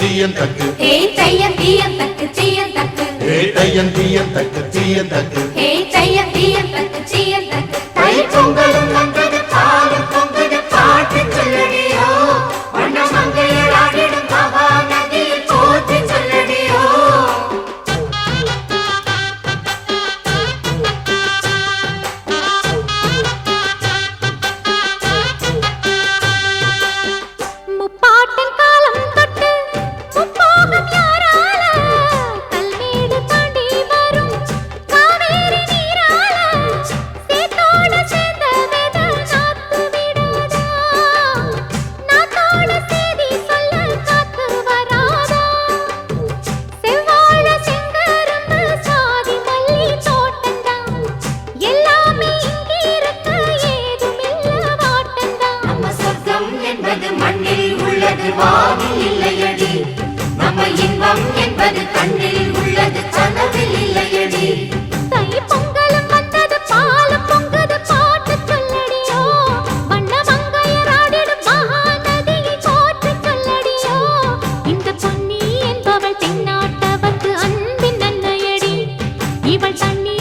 தீயன் தக்கு ஹே தையன் தீயன் தக்கு தீயன் தக்கு ஹே தையன் தீயன் தக்கு தீயன் தக்கு ஹே தையன் தீயன் தக்கு தீயன் தக்கு தை பொங்கலும் வந்தது பாலும் பொங்குது பாட்டு சொல்லடியோ வண்ண மங்கையர் ஆடிடும் மகா நதியில் போற்றி சொல்லடியோ முப்பாட்டின் காலம் தொட்டு முப்போகம் யாரால கல்மேடு தாண்டி வரும் காவேரி நீரால சேத்தோட சேர்ந்த வித நாத்து விடாதா நாத்தோட சேதி சொல்ல காத்து வராதா செவ்வாழ செங்கரும்பு சாதி மல்லி தோட்டந்தான் எல்லாமே இங்கிருக்க ஏதுமில்ல வாட்டந்தான் நம்ம சொர்க்கம் என்பது மண்ணில் உள்ளது வானில் இல்லையடி நம்ம இன்பம் என்பது கண்ணில் உள்ளது கனவில் இல்லையடி தை பொங்கலும் வந்தது பாலும் பொங்குது பாட்டு சொல்லடியோ வண்ண மங்கையர் ஆடிடும் மகா நதியை போற்றி சொல்லடியோ இந்த பொன்னி என்பவள் தென்னாட்டவர்க்கு அன்பின் நன்மையடி இவள் தண்ணி